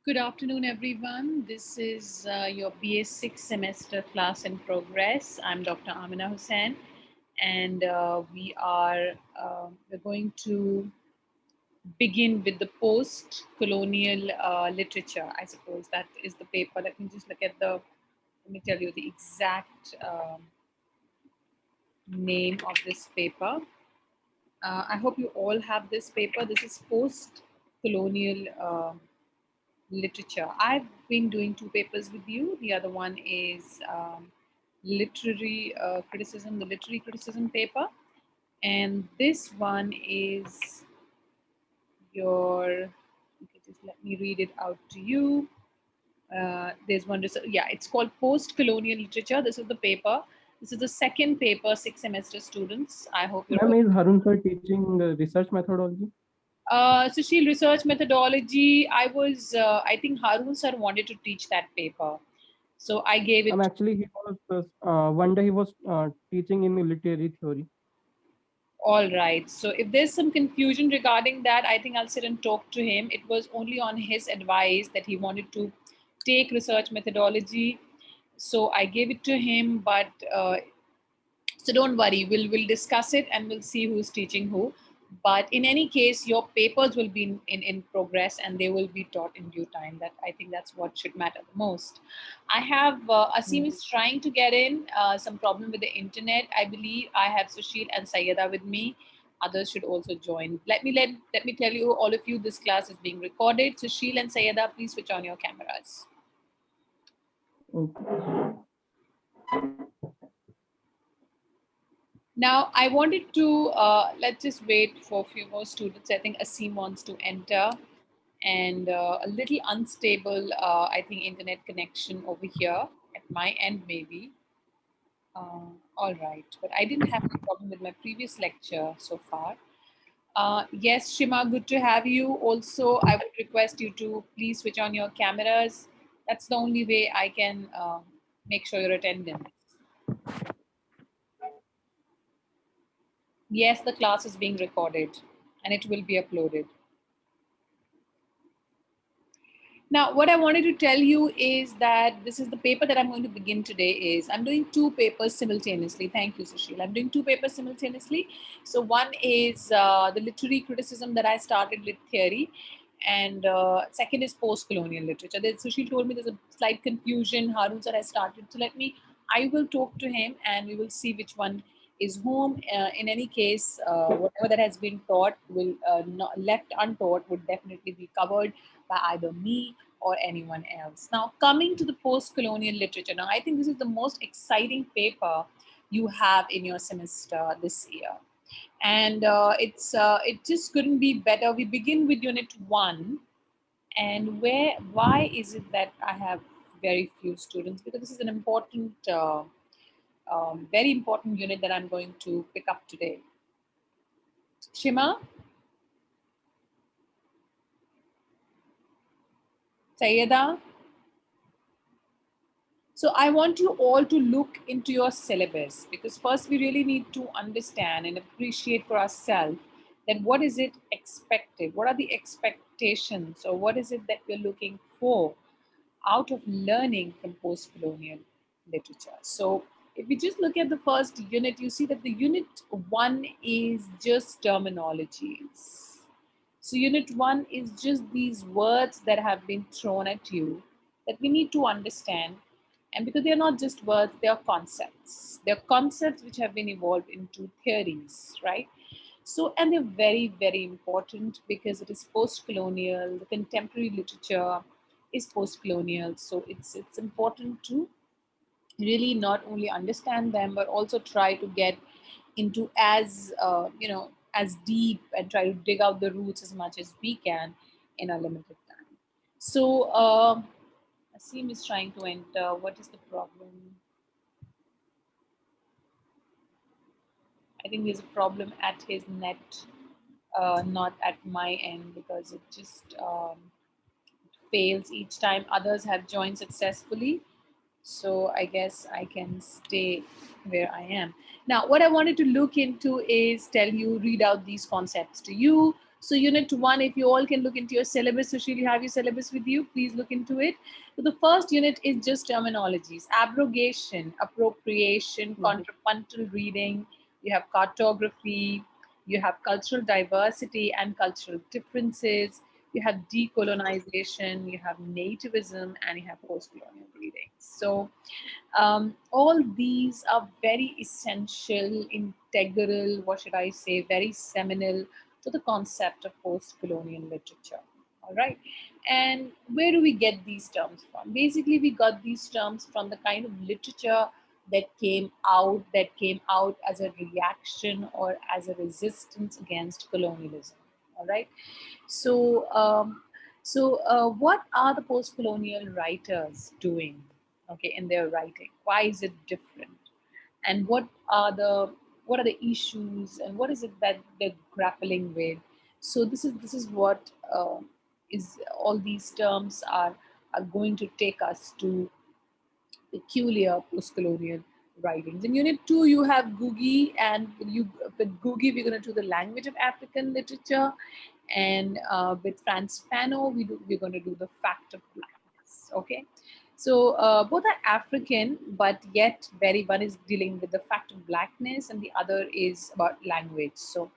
Good afternoon, everyone. This is your BA 6 semester class in progress. I'm Dr. Amina Hussain, and we're going to begin with the post-colonial literature. I suppose that is the paper. Let me just look at let me tell you the exact name of this paper. I hope you all have this paper. This is post-colonial literature. I've been doing two papers with you. The other one is literary criticism, the literary criticism paper. And this one is okay, just let me read it out to you. There's one, yeah, it's called Post-Colonial Literature. This is the paper. This is the second paper, 6 semester students. I hope you're Ma'am, all. is Harun sir teaching research methodology? Sushil, research methodology. I think Harun sir wanted to teach that paper. So I gave it. Actually, he was one day he was teaching in literary theory. All right. So if there's some confusion regarding that, I think I'll sit and talk to him. It was only on his advice that he wanted to take research methodology. So I gave it to him, but so don't worry, we'll discuss it and we'll see who's teaching who. But in any case, your papers will be in progress and they will be taught in due time. That I think that's what should matter the most. I have Asim is trying to get in. Some problem with the internet. I believe I have Sushil and Sayeda with me. Others should also join. Let me tell you, all of you, this class is being recorded. Sushil and Sayeda, please switch on your cameras. Okay. Now, I wanted to let's just wait for a few more students. I think Asim wants to enter, and a little unstable, I think, internet connection over here at my end, maybe. All right, but I didn't have a problem with my previous lecture so far. Yes, Shima, good to have you. Also, I would request you to please switch on your cameras. That's the only way I can make sure your attendance. Yes, the class is being recorded and it will be uploaded. Now, what I wanted to tell you is that this is the paper that I'm going to begin today is I'm doing two papers simultaneously. Thank you, Sushil. I'm doing two papers simultaneously. So one is the literary criticism that I started with theory, and second is post-colonial literature. Sushil told me there's a slight confusion. Harun sir has started. So I will talk to him and we will see which one is whom. In any case, whatever that has been taught will not left untaught would definitely be covered by either me or anyone else. Now, coming to the post-colonial literature, now I think this is the most exciting paper you have in your semester this year, and it just couldn't be better. We begin with Unit 1, and why is it that I have very few students? Because this is an important, very important unit that I'm going to pick up today. Shima, Sayeda. So I want you all to look into your syllabus, because first we really need to understand and appreciate for ourselves that what is it expected? What are the expectations, or what is it that we're looking for out of learning from post-colonial literature? So if we just look at the first unit, you see that the unit 1 is just terminologies. So unit 1 is just these words that have been thrown at you that we need to understand. And because they're not just words, they are concepts. They're concepts which have been evolved into theories, right? So, and they're very, very important because it is post-colonial. The contemporary literature is post-colonial. So it's important to really not only understand them, but also try to get into as deep and try to dig out the roots as much as we can in a limited time. So, Asim is trying to enter. What is the problem? I think there's a problem at his net, not at my end, because it just fails each time. Others have joined successfully. So I guess I can stay where I am. Now, what I wanted to look into is read out these concepts to you. So unit one, if you all can look into your syllabus, Sushil, you have your syllabus with you, please look into it. So the first unit is just terminologies: abrogation, appropriation, Mhm. contrapuntal reading, you have cartography, you have cultural diversity and cultural differences, you have decolonization, you have nativism, and you have post-colonial readings. So all these are very essential, integral, what should I say, very seminal to the concept of post colonial literature. All right. And where do we get these terms from? Basically, we got these terms from the kind of literature that came out as a reaction or as a resistance against colonialism. All right. So, what are the post-colonial writers doing? Okay, in their writing, why is it different? And what are the issues, and what is it that they're grappling with? So this is what is all these terms are going to take us to peculiar post-colonial writings. In Unit 2, you have Googie, and with Googie, we're going to do the language of African literature, and with Franz Fanon, we're going to do the fact of blackness. Okay, so both are African, but yet one is dealing with the fact of blackness, and the other is about language. So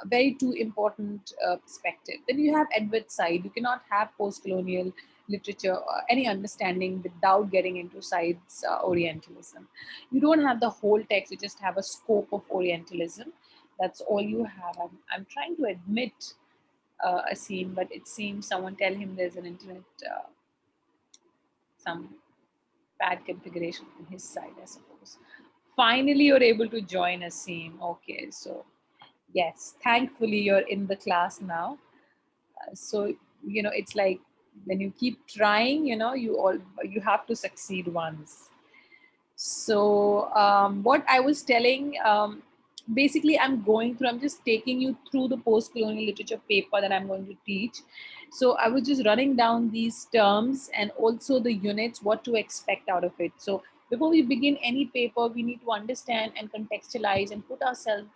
very two important perspective. Then you have Edward Said. You cannot have post-colonial literature, any understanding without getting into Said's Orientalism. You don't have the whole text; you just have a scope of Orientalism. That's all you have. I'm trying to admit a scene, but it seems someone tell him there's an internet, some bad configuration on his side, I suppose. Finally, you're able to join a scene. Okay, so yes, thankfully you're in the class now. So it's like when you keep trying, you have to succeed once. So what I was telling, basically I'm just taking you through the post-colonial literature paper that I'm going to teach. So I was just running down these terms and also the units, what to expect out of it. So before we begin any paper, we need to understand and contextualize and put ourselves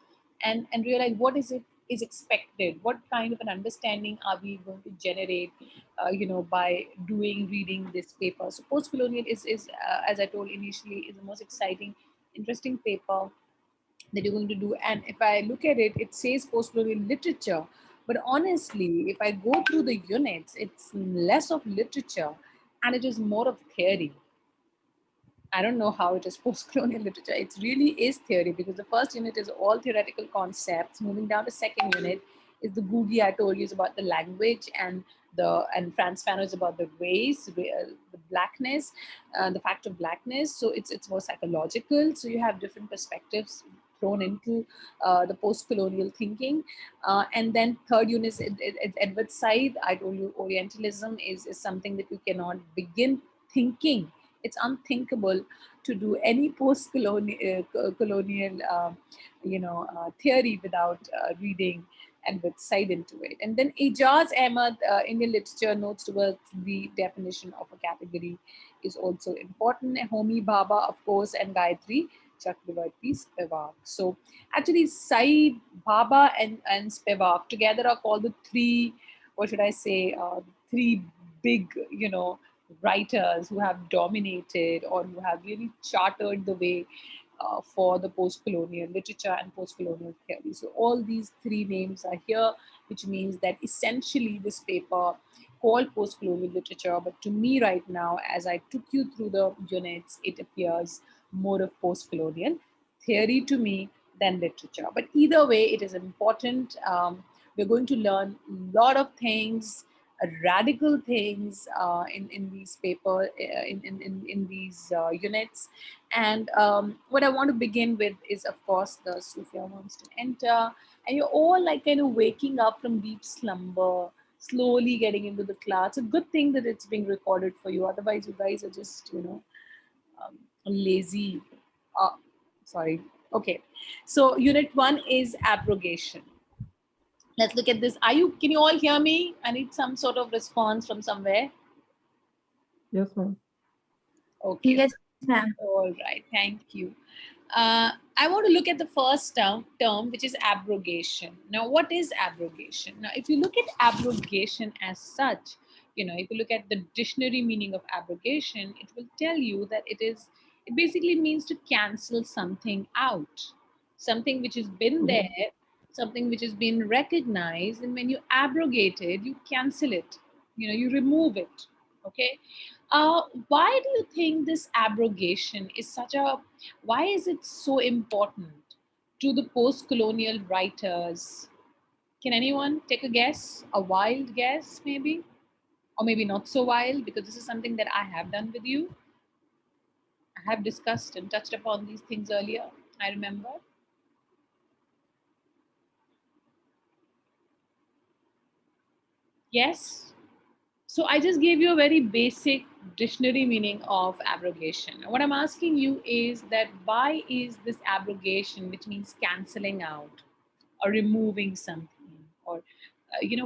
and realize what is expected, what kind of an understanding are we going to generate, by reading this paper. So post-colonial is as I told initially, is the most exciting, interesting paper that you're going to do. And if I look at it, it says post-colonial literature, but honestly, if I go through the units, it's less of literature and it is more of theory. I don't know how it is post-colonial literature. It really is theory, because the first unit is all theoretical concepts. Moving down to second unit is the Googie I told you, is about the language, and Franz Fanon is about the race, the blackness, the fact of blackness. So it's more psychological. So you have different perspectives thrown into the post-colonial thinking. And then third unit is Edward Said. I told you Orientalism is something that you cannot begin thinking. It's unthinkable to do any post-colonial colonial theory without reading and with side into it. And then Ijaz Ahmad, Indian literature notes towards the definition of a category is also important. Homi Baba, of course, and Gayatri Chakravarti Spivak. So actually, Said, Baba, and Spivak together are called the three, what should I say, three big, writers who have dominated or who have really chartered the way for the post-colonial literature and post-colonial theory. So all these three names are here, which means that essentially this paper called post-colonial literature, but to me right now, as I took you through the units, it appears more of post-colonial theory to me than literature. But either way, it is important. We're going to learn a lot of things, radical things in these paper, in these units. And what I want to begin with is, of course, the Sufia wants to enter. And you're all like kind of waking up from deep slumber, slowly getting into the class. It's a good thing that it's being recorded for you. Otherwise, you guys are just, lazy. Uh, Sorry. Okay. So, unit one is abrogation. Let's look at this. Can you all hear me? I need some sort of response from somewhere. Yes, ma'am. Okay. Yes, ma'am. All right. Thank you. I want to look at the first term, which is abrogation. Now, what is abrogation? Now, if you look at abrogation as such, if you look at the dictionary meaning of abrogation, it will tell you that it basically means to cancel something out, something which has been there, something which has been recognized, and when you abrogate it, you cancel it, you remove it. Okay. Why do you think this abrogation is why is it so important to the post-colonial writers? Can anyone take a guess? A wild guess, maybe? Or maybe not so wild, because this is something that I have done with you. I have discussed and touched upon these things earlier. I remember. Yes. So I just gave you a very basic dictionary meaning of abrogation. What I'm asking you is that why is this abrogation, which means canceling out or removing something, or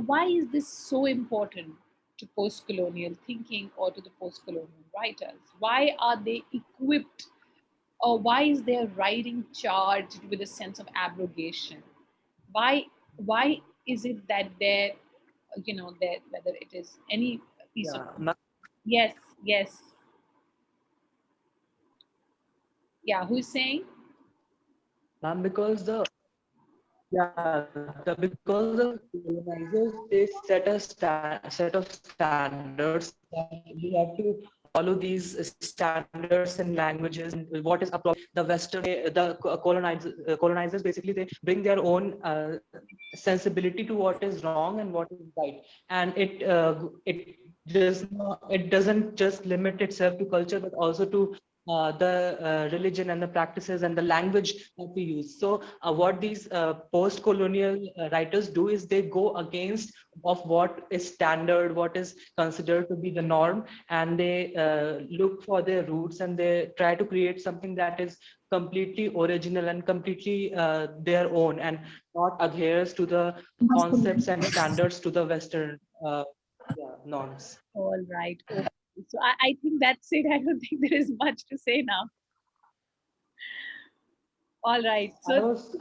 why is this so important to post-colonial thinking or to the post-colonial writers? Why are they equipped, or why is their writing charged with a sense of abrogation? Why is it that that whether it is any piece of, Yeah, yes, yes, yeah, who's saying? ma'am, because because the colonizers, they set of standards that we have to follow these standards and languages and what is appropriate. The Western, colonizers basically, they bring their own sensibility to what is wrong and what is right, and it doesn't just limit itself to culture, but also to the religion and the practices and the language that we use. So what these post-colonial writers do is they go against of what is standard, what is considered to be the norm, and they look for their roots, and they try to create something that is completely original and completely their own, and not adheres to the concepts and standards to the Western norms. All right, okay. So I think that's it. I don't think there is much to say now. All right, so I was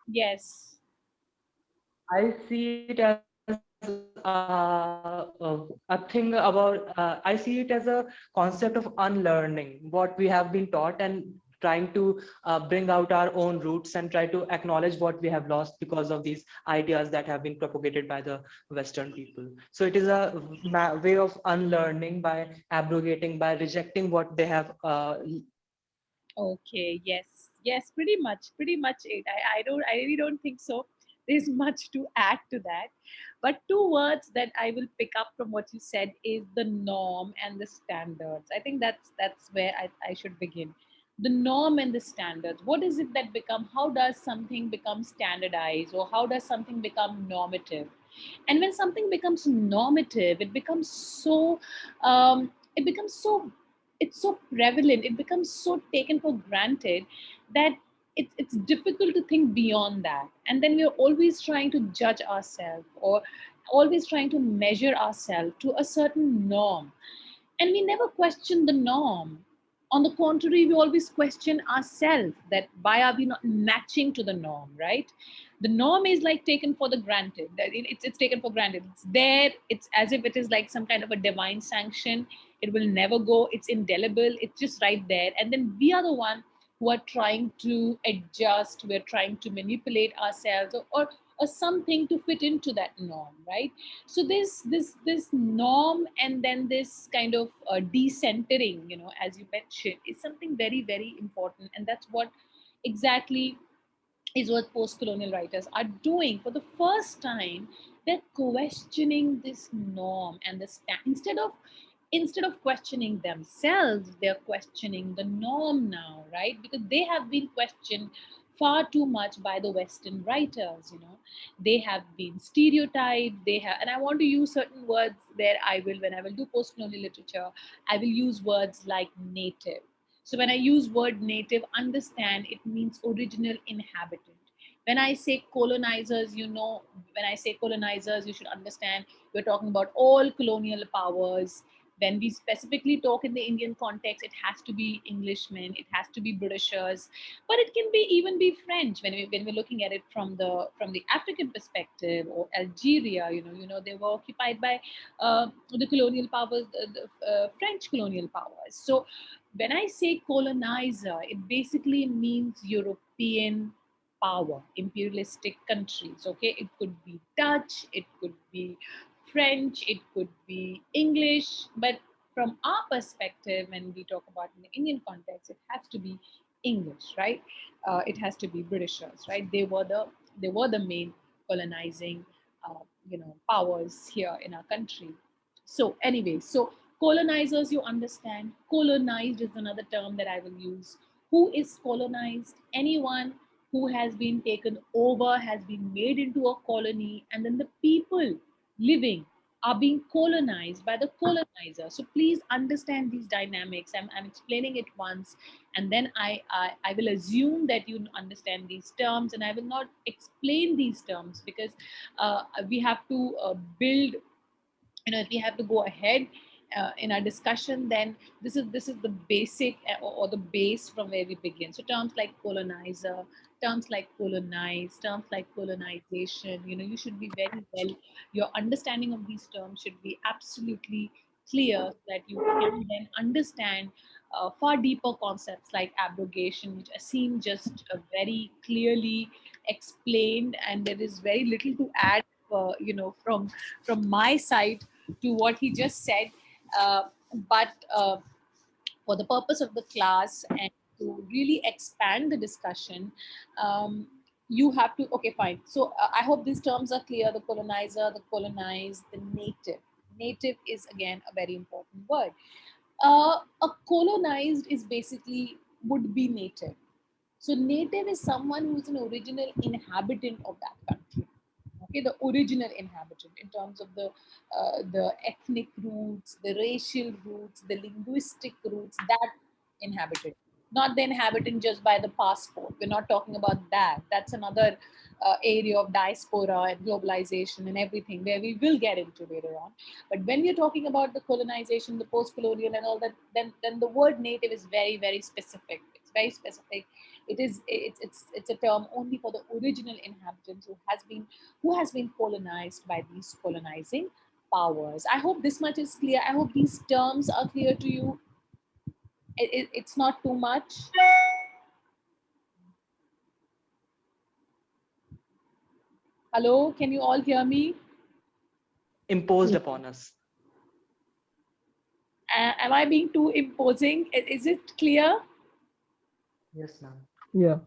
yes. I see it as a thing about, I see it as a concept of unlearning what we have been taught, and trying to bring out our own roots and try to acknowledge what we have lost because of these ideas that have been propagated by the Western people. So it is a way of unlearning by abrogating, by rejecting what they have. Okay, yes, yes, pretty much it. I really don't think so. There's much to add to that. But two words that I will pick up from what you said is the norm and the standards. I think that's where I should begin. The norm and the standards. What is it that become? How does something become standardized, or how does something become normative? And when something becomes normative, it becomes so it's so prevalent, it becomes so taken for granted that it's difficult to think beyond that, and then we're always trying to judge ourselves, or always trying to measure ourselves to a certain norm, and we never question the norm. On the contrary, we always question ourselves, that why are we not matching to the norm, right? The norm is like taken for the granted, that it's taken for granted, it's there, it's as if it is like some kind of a divine sanction, it will never go, it's indelible, it's just right there, and then we are the one who are trying to adjust, we're trying to manipulate ourselves, or something to fit into that norm, right? So this norm, and then this kind of decentering, as you mentioned, is something very, very important, and that's what exactly is what post-colonial writers are doing. For the first time, they're questioning this norm and this instead of questioning themselves, they're questioning the norm now, right? Because they have been questioned far too much by the Western writers. They have been stereotyped, they have, and I want to use certain words there. When I will do post-colonial literature, I will use words like native. So when I use word native, understand it means original inhabitant. When I say colonizers, when I say colonizers, you should understand we're talking about all colonial powers. When we specifically talk in the Indian context, it has to be Englishmen, it has to be Britishers, but it can be even be French when we're looking at it from the African perspective, or Algeria. They were occupied by the colonial powers, the French colonial powers. So when I say colonizer, it basically means European power, imperialistic countries. Okay, it could be Dutch, it could be French, it could be English, but from our perspective, when we talk about in the Indian context, it has to be English, right? It has to be Britishers, right? They were the main colonizing, powers here in our country. So anyway, so colonizers, you understand. Colonized is another term that I will use. Who is colonized? Anyone who has been taken over, has been made into a colony, and then the people living are being colonized by the colonizer. So please understand these dynamics. I'm explaining it once, and then I will assume that you understand these terms, and I will not explain these terms because we have to build, if we have to go ahead in our discussion, then this is the basic, or the base from where we begin. So terms like colonizer, terms like colonize, terms like colonization, you should be very well, your understanding of these terms should be absolutely clear, so that you can then understand far deeper concepts like abrogation, which seem just very clearly explained, and there is very little to add from my side to what he just said. But for the purpose of the class, and to really expand the discussion, um, you have to, okay, fine. So I hope these terms are clear: the colonizer, the colonized, the native. Native is again a very important word. A colonized is basically would be native. So native is someone who is an original inhabitant of that country. Okay, the original inhabitant in terms of the ethnic roots, the racial roots, the linguistic roots, that inhabitant, not the inhabitant just by the passport. We're not talking about that. That's another area of diaspora and globalization and everything, where we will get into later on. But when we're talking about the colonization, the post-colonial and all that, then the word native is very, very specific. It's very specific. It's a term only for the original inhabitants who has been colonized by these colonizing powers. I hope this much is clear. I hope these terms are clear to you. It's not too much. Hello, can you all hear me? Imposed upon us. Am I being too imposing? Is it clear? Yes, ma'am. Yeah.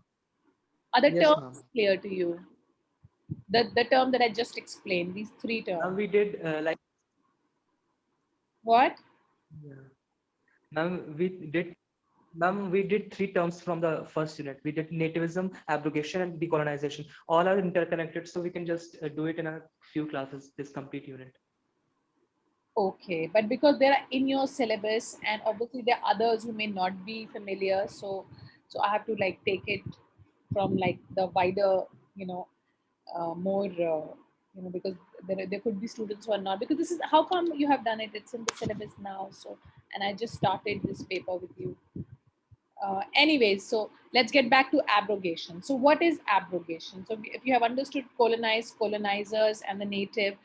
Are the Yes, ma'am. terms clear to you? The term that I just explained, these three Now terms. we did What? yeah. Ma'am, we did three terms from the first unit. We did nativism, abrogation, and decolonization. All are interconnected, so we can just do it in a few classes, this complete unit. Okay, but because they are in your syllabus, and obviously there are others who may not be familiar, so I have to like take it from like the wider, more, because there could be students who are not, because this is how come you have done it. It's in the syllabus now, so, and I just started this paper with you. Anyways, so let's get back to abrogation. So, what is abrogation? So, if you have understood colonized, colonizers, and the native,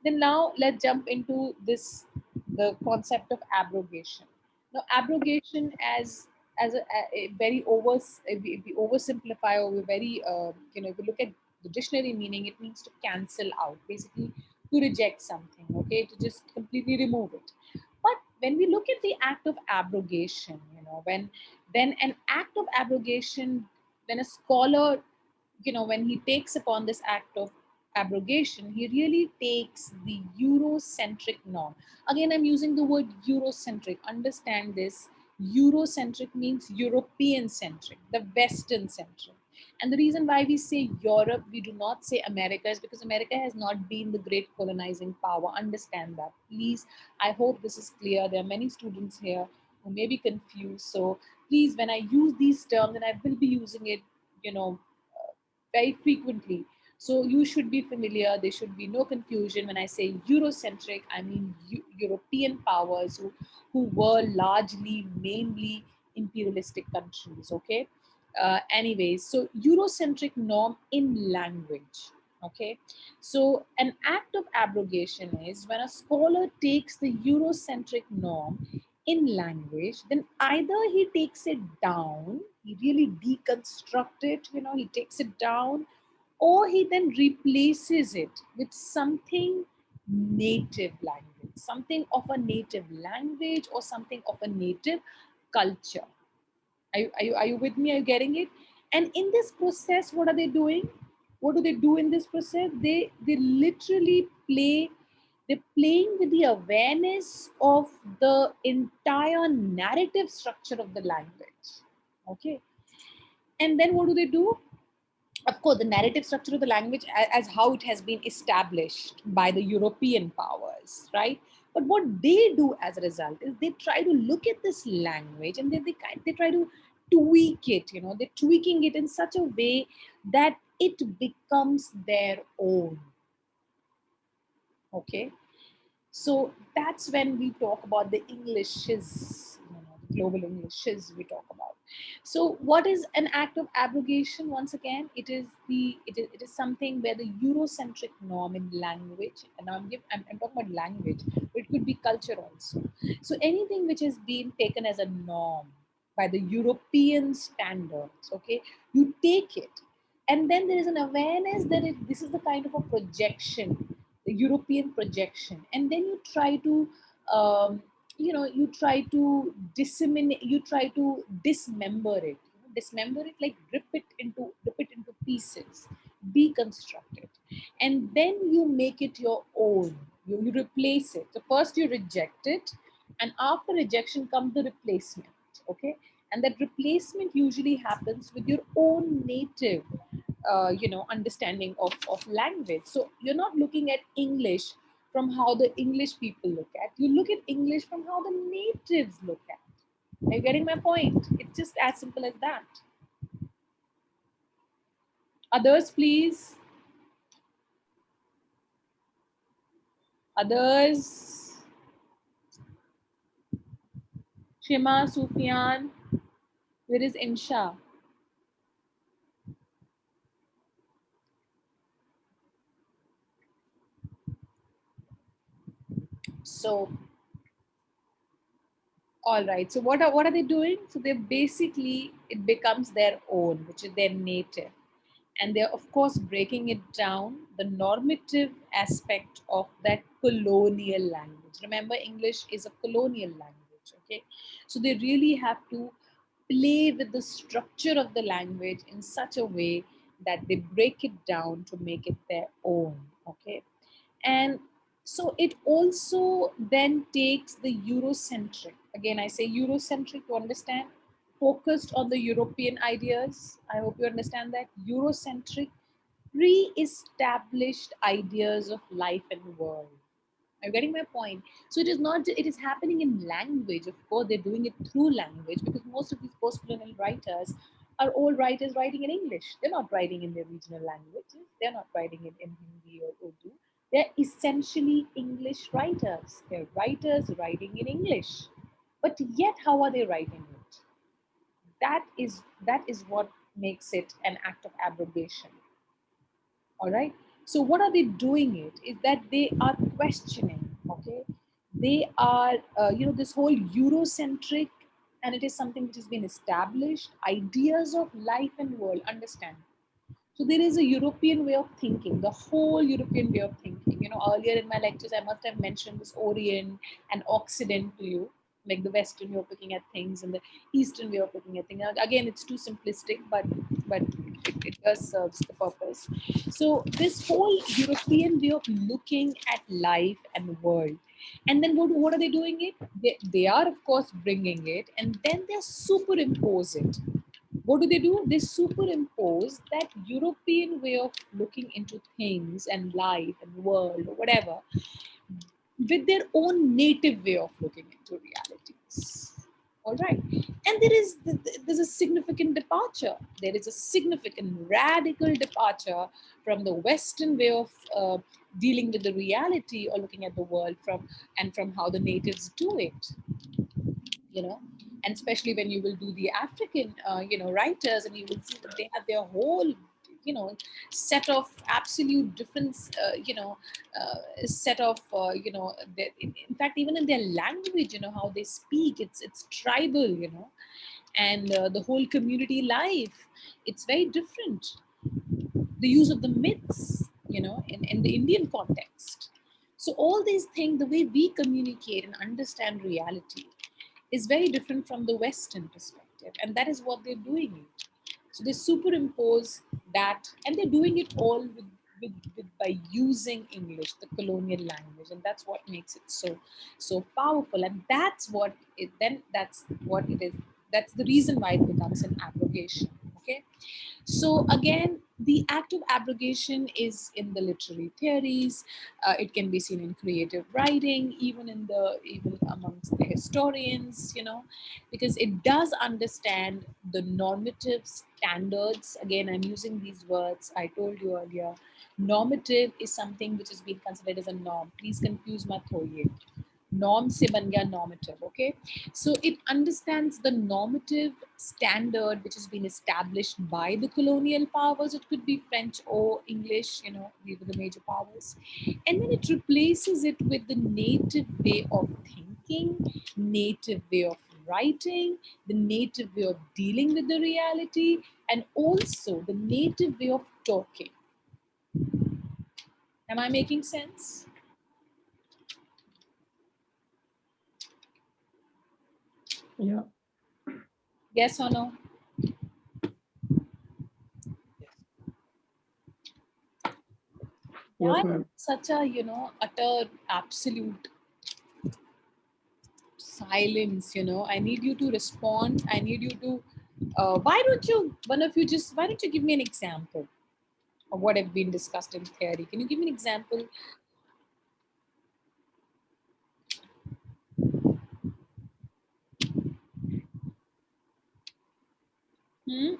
then now let's jump into the concept of abrogation. Now, abrogation as a very if we oversimplify, or we very if you look at the dictionary meaning, it means to cancel out, basically to reject something, okay, to just completely remove it. But when we look at the act of abrogation, when an act of abrogation, when a scholar, when he takes upon this act of abrogation, he really takes the Eurocentric norm. Again, I'm using the word Eurocentric. Understand this. Eurocentric means European centric, the Western centric. And the reason why we say Europe, we do not say America, is because America has not been the great colonizing power. Understand that. Please, I hope this is clear. There are many students here who may be confused. So please, when I use these terms, and I will be using it, very frequently, So you should be familiar. There should be no confusion. When I say Eurocentric, I mean European powers who were largely, mainly imperialistic countries. Okay. Anyways, so Eurocentric norm in language. Okay. So an act of abrogation is when a scholar takes the Eurocentric norm in language, then either he takes it down, he really deconstruct it, he takes it down, or he then replaces it with something native language, something of a native language or something of a native culture. Are you with me? Are you getting it? And in this process, what are they doing? What do they do in this process? They literally they're playing with the awareness of the entire narrative structure of the language. Okay. And then what do? Of course, the narrative structure of the language as how it has been established by the European powers, right? But what they do as a result is they try to look at this language and they try to tweak it. They're tweaking it in such a way that it becomes their own. Okay, so that's when we talk about the Englishes, the global Englishes we talk about. So what is an act of abrogation? Once again, it is something where the Eurocentric norm in language, and I'm talking about language, but it could be culture also. So anything which has been taken as a norm by the European standards, okay, you take it, and then there is an awareness that this is the kind of a projection, the European projection, and then um, you try to disseminate, you try to dismember it, like rip it into pieces, deconstruct it, and then you make it your own. You replace it. So first you reject it, and after rejection comes the replacement. Okay, and that replacement usually happens with your own native understanding of language. So you're not looking at English from how the English people look at, you look at English from how the natives look at. Are you getting my point? It's just as simple as that. Others, please. Others. Shima, Sufyan. Where is Insha? So all right, so what are they doing? So they basically, it becomes their own, which is their native, and they're of course breaking it down, the normative aspect of that colonial language. Remember, English is a colonial language. Okay, so they really have to play with the structure of the language in such a way that they break it down to make it their own. Okay, and so it also then takes the Eurocentric, again I say Eurocentric to understand, focused on the European ideas. I hope you understand that. Eurocentric, pre-established ideas of life and world. Are you getting my point? So it is not, it is happening in language. Of course, they're doing it through language because most of these post-colonial writers are all writers writing in English. They're not writing in their regional languages. They're not writing it in Hindi or Urdu. They're essentially English writers. They're writers writing in English. But yet, how are they writing it? That is what makes it an act of abrogation. All right, so what are they doing it is that they are questioning. Okay, they are this whole Eurocentric, and it is something which has been established, ideas of life and world. Understand, so there is a European way of thinking, the whole European way of thinking. Earlier in my lectures, I must have mentioned this Orient and Occident to you, like the Western way of looking at things and the Eastern way of looking at things. Now, again, it's too simplistic, but it does serves the purpose. So this whole European way of looking at life and world, and then what are they doing it? They are of course bringing it, and then they superimpose it. What do? They superimpose that European way of looking into things and life and world or whatever with their own native way of looking into realities. All right. And there's a significant departure. There is a significant radical departure from the Western way of dealing with the reality or looking at the world from how the natives do it, you know. And especially when you will do the African, writers, and you will see that they have their whole, set of absolute different, set of, in fact, even in their language, how they speak, it's tribal, and the whole community life, it's very different. The use of the myths, in the Indian context. So all these things, the way we communicate and understand reality, is very different from the Western perspective, and that is what they're doing. So they superimpose that, and they're doing it all by using English, the colonial language, and that's what makes it so powerful. And that's what it is. That's the reason why it becomes an abrogation. Okay, so again, the act of abrogation is in the literary theories. It can be seen in creative writing, even amongst the historians, because it does understand the normative standards. Again, I'm using these words. I told you earlier, normative is something which has been considered as a norm. Please confuse my thoye. Norm se ban gaya normative. Okay, so it understands the normative standard which has been established by the colonial powers. It could be French or English, these were the major powers. And then it replaces it with the native way of thinking, native way of writing, the native way of dealing with the reality, and also the native way of talking. Am I making sense? Yeah. Yes or no? Yes, Why ma'am. such a, utter absolute silence? I need you to respond. I need you to, why don't you, one of you, just why don't you give me an example of what have been discussed in theory? Can you give me an example?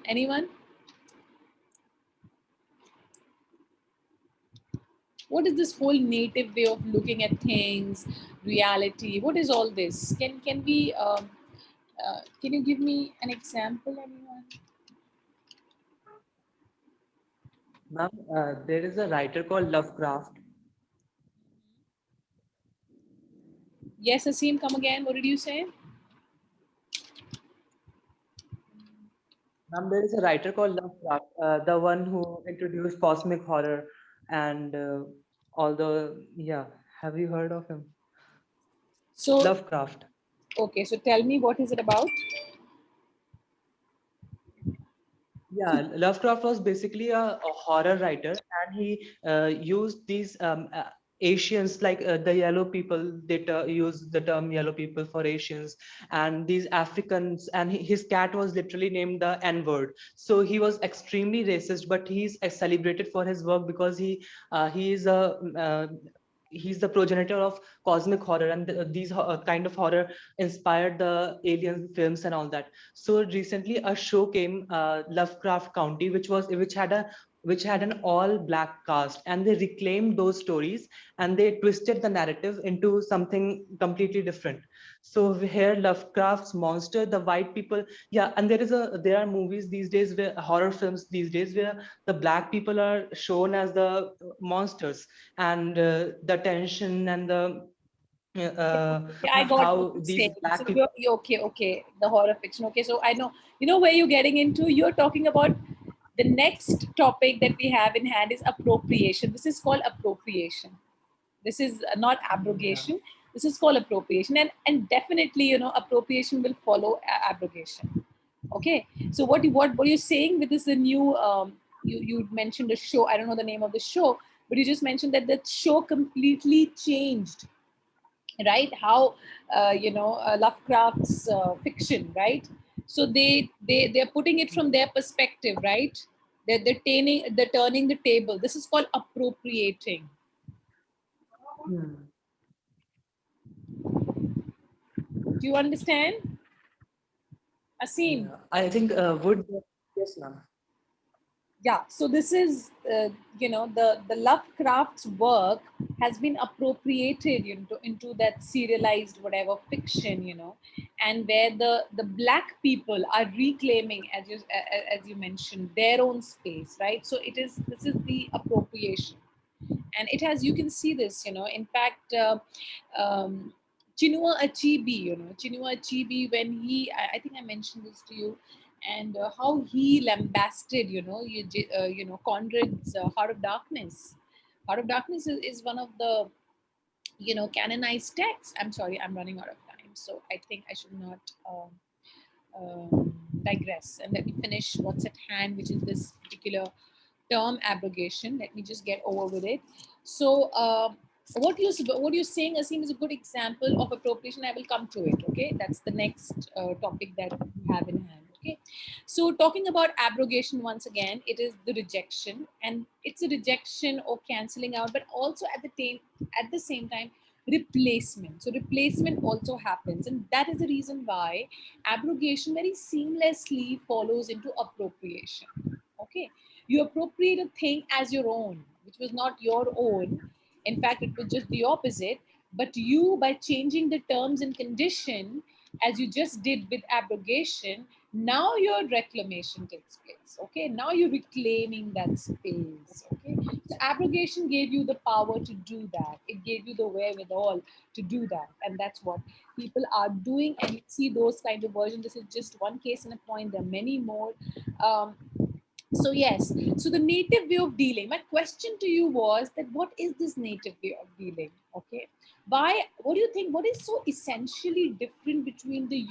Anyone? What is this whole native way of looking at things, reality? What is all this? Can we, can you give me an example, anyone? Ma'am, there is a writer called Lovecraft. Yes, Asim, come again. What did you say? There is a writer called Lovecraft, the one who introduced cosmic horror and all the, yeah. Have you heard of him? So, Lovecraft. okay, so tell me, what is it about? Yeah, Lovecraft was basically a horror writer, and he used these Asians, like the yellow people. They use the term yellow people for Asians, and these Africans. And his cat was literally named the N word. So he was extremely racist, but he's celebrated for his work because he is a he's the progenitor of cosmic horror, and these kind of horror inspired the alien films and all that. So recently a show came, Lovecraft County, which had an all black cast, and they reclaimed those stories and they twisted the narrative into something completely different. So here Lovecraft's monster, the white people, yeah. And there are movies these days, where horror films these days, where the black people are shown as the monsters, and the tension and the Yeah, I got what how you're these saying. So black people. you're okay, okay. The horror fiction. Okay, so I know, where you're getting into. You're talking about the next topic that we have in hand is appropriation. This is called appropriation. This is not Yeah. abrogation. This is called appropriation, and definitely, appropriation will follow abrogation. Okay. So what you're saying with this, the new, you mentioned a show. I don't know the name of the show, but you just mentioned that the show completely changed, right? How, Lovecraft's fiction, right? So they're putting it from their perspective, right? They're turning the table. This is called appropriating. Hmm. Do you understand? Asim. I think would yes, ma'am. Yeah, so this is the Lovecraft's work has been appropriated into that serialized whatever fiction, and where the black people are reclaiming, as you mentioned, their own space, right? So this is the appropriation, and it has, you can see this, in fact, um, Chinua Achebe, Chinua Achebe, when I think I mentioned this to you, and how he lambasted, Conrad's Heart of Darkness. Heart of Darkness is one of the, canonized texts. I'm sorry, I'm running out of time, so I think I should not digress, and let me finish what's at hand, which is this particular term abrogation. Let me just get over with it. So, what you're saying, Asim, is a good example of appropriation. I will come to it. Okay, that's the next topic that we have in hand. Okay, so talking about abrogation once again, it is the rejection, and it's a rejection or canceling out, but also at the same time replacement. So replacement also happens, and that is the reason why abrogation very seamlessly follows into appropriation. Okay, you appropriate a thing as your own, which was not your own. In fact, it was just the opposite. But you, by changing the terms and condition, as you just did with abrogation, now your reclamation takes place. Okay, now you're reclaiming that space. Okay, so abrogation gave you the power to do that. It gave you the wherewithal to do that, and that's what people are doing. And you see those kind of versions. This is just one case in a point. There are many more. Um, so yes, so the native way of dealing, my question to you was that what is this native way of dealing? Okay, why, what do you think, what is so essentially different between the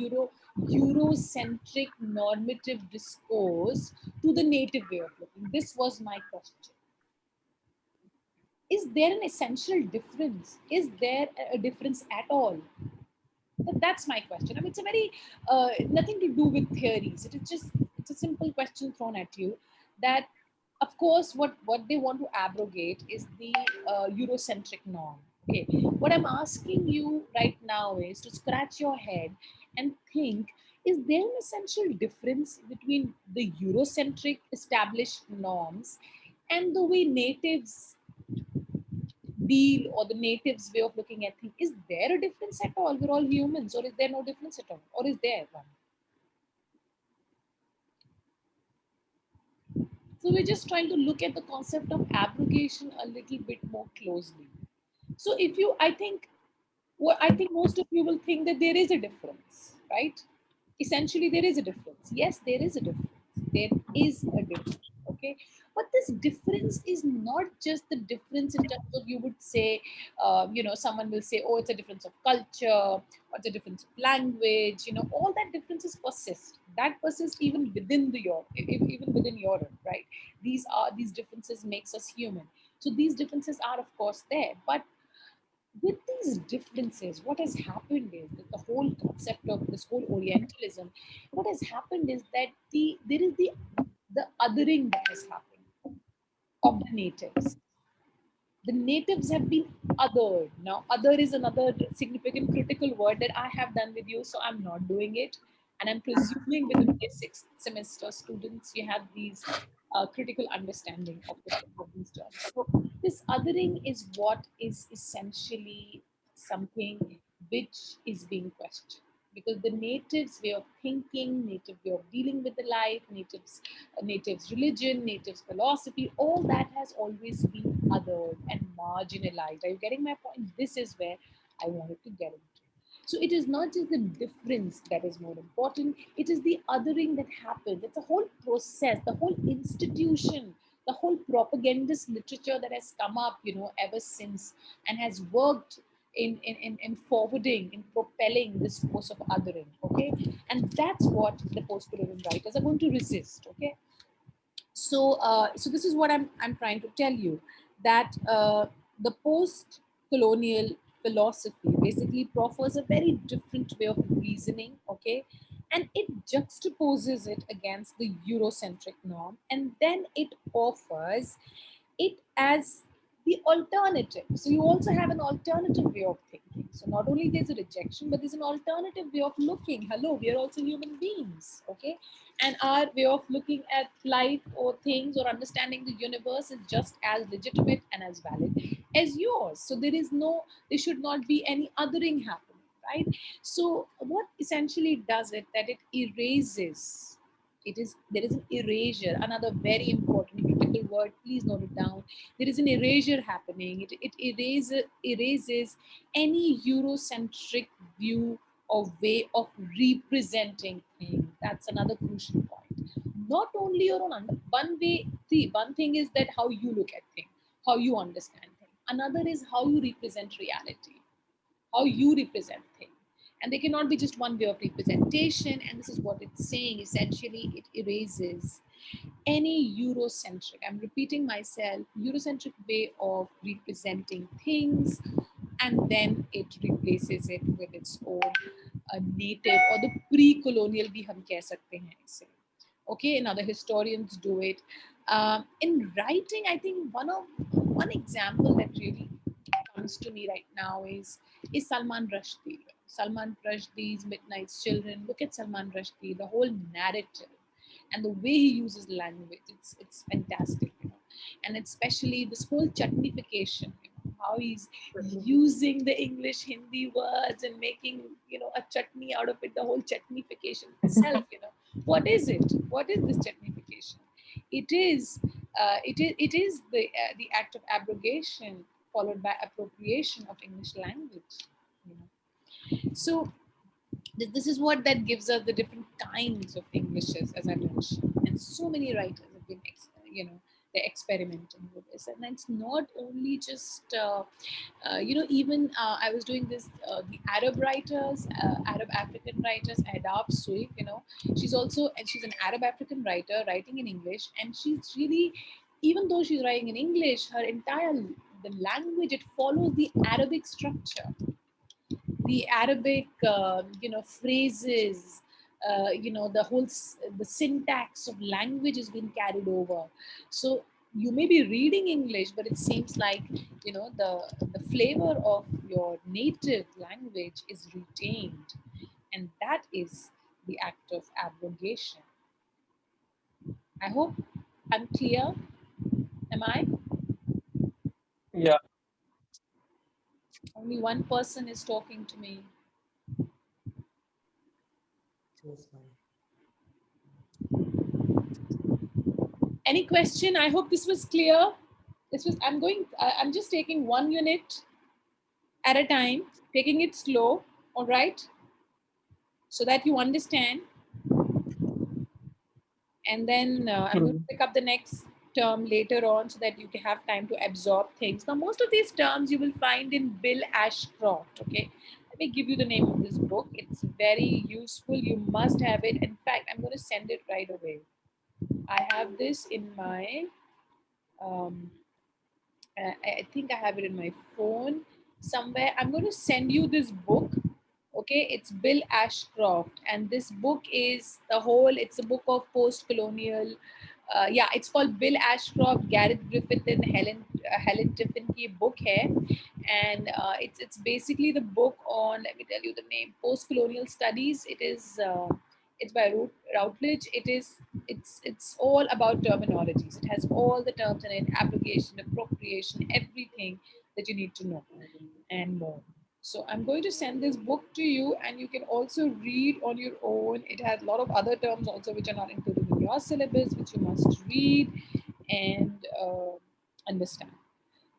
eurocentric normative discourse to the native way of looking? This was my question. Is there an essential difference? Is there a difference at all? That's my question. I mean, it's a very nothing to do with theories. It is just, it's a simple question thrown at you. That, of course, what they want to abrogate is the Eurocentric norm. Okay, what I'm asking you right now is to scratch your head and think: is there an essential difference between the Eurocentric established norms and the way natives deal, or the natives' way of looking at things? Is there a difference at all? We're all humans, or is there no difference at all? Or is there one? So we're just trying to look at the concept of abrogation a little bit more closely. So if you, I think, well, I think most of you will think that there is a difference, right? Essentially, there is a difference. Yes, there is a difference. There is a difference. Okay, but this difference is not just the difference in terms of, you would say, someone will say, oh, it's a difference of culture, or it's a difference of language. All that differences persist. That persists even within the Europe, even within Europe, right? These differences makes us human. So these differences are, of course, there, but with these differences, what has happened is that the whole concept of this whole Orientalism, what has happened is that there is the othering that has happened of the natives. The natives have been othered. Now, other is another significant critical word that I have done with you, so I'm not doing it. And I'm presuming within the sixth semester students, you have these critical understanding of these terms. So, this othering is what is essentially something which is being questioned. Because the natives' way of thinking, native way of dealing with the life, natives' religion, natives' philosophy, all that has always been othered and marginalized. Are you getting my point? This is where I wanted to get into. So it is not just the difference that is more important, it is the othering that happens. It's a whole process, the whole institution, the whole propagandist literature that has come up, ever since, and has worked in forwarding, in propelling this force of othering. Okay, and that's what the post-colonial writers are going to resist. Okay, so this is what I'm trying to tell you, that the post-colonial philosophy basically proffers a very different way of reasoning. Okay, and it juxtaposes it against the Eurocentric norm, and then it offers it as the alternative. So you also have an alternative way of thinking. So not only there's a rejection, but there's an alternative way of looking. Hello, we are also human beings, okay? And our way of looking at life or things or understanding the universe is just as legitimate and as valid as yours. So there should not be any othering happening, right? So what essentially does it that it erases. There is an erasure, another very important critical word, please note it down. There is an erasure happening. It erases any Eurocentric view or way of representing things. That's another crucial point. Not only your own one way, see, one thing is that how you look at things, how you understand things. Another is how you represent reality, how you represent things. And there cannot be just one way of representation. And this is what it's saying. Essentially, it erases any Eurocentric, I'm repeating myself, Eurocentric way of representing things, and then it replaces it with its own native or the pre-colonial भी हम कह सकते हैं इसे. Okay, and other historians do it. In writing, I think one example that really comes to me right now is Salman Rushdie. Salman Rushdie's Midnight's Children. Look at Salman Rushdie, the whole narrative and the way he uses language. It's fantastic, and especially this whole chutnification, how he's using the English Hindi words and making a chutney out of it. The whole chutnification itself, what is it? What is this chutnification? It is the act of abrogation followed by appropriation of English language. So this is what that gives us the different kinds of Englishes, as I mentioned, and so many writers have been, they're experimenting with this, and it's not only just, even I was doing this, the Arab writers, Arab African writers, Adab Suif, she's an Arab African writer writing in English, and she's really, even though she's writing in English, her entire the language it follows the Arabic structure, the Arabic, phrases, the syntax of language has been carried over. So you may be reading English, but it seems like the flavor of your native language is retained, and that is the act of abrogation. I hope I'm clear. Am I? Yeah. Only one person is talking to me. Any question? I hope this was clear. I'm just taking one unit at a time, taking it slow, all right, so that you understand. And then I'm going to pick up the next term later on so that you can have time to absorb things. Now, most of these terms you will find in Bill Ashcroft, okay? Let me give you the name of this book. It's very useful. You must have it. In fact, I'm going to send it right away. I have this in my I think I have it in my phone somewhere. I'm going to send you this book. Okay, it's Bill Ashcroft, and this book is it's a book of post-colonial. It's called Bill Ashcroft, Gareth Griffith, and Helen Tiffin की book है, and it's basically the book on, let me tell you the name, post-colonial studies. It's by Routledge. It's all about terminologies. It has all the terms in it, application, appropriation, everything that you need to know and more. So I'm going to send this book to you, and you can also read on your own. It has a lot of other terms also which are not included in your syllabus, which you must read and understand.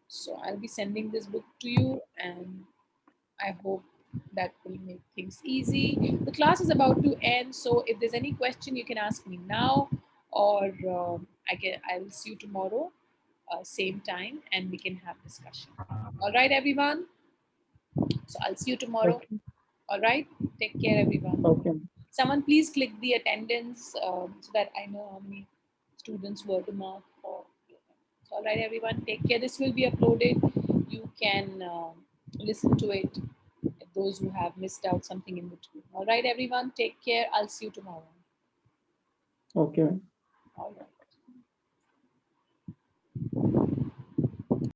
So I'll be sending this book to you, and I hope that will make things easy. The class is about to end, so if there's any question, you can ask me now, or I will see you tomorrow, same time, and we can have discussion. All right, everyone. So I'll see you tomorrow. Okay. All right. Take care, everyone. Okay. Someone please click the attendance so that I know how many students were to mark. So, all right, everyone. Take care. This will be uploaded. You can listen to it. Those who have missed out something in between. All right, everyone. Take care. I'll see you tomorrow. Okay. All right.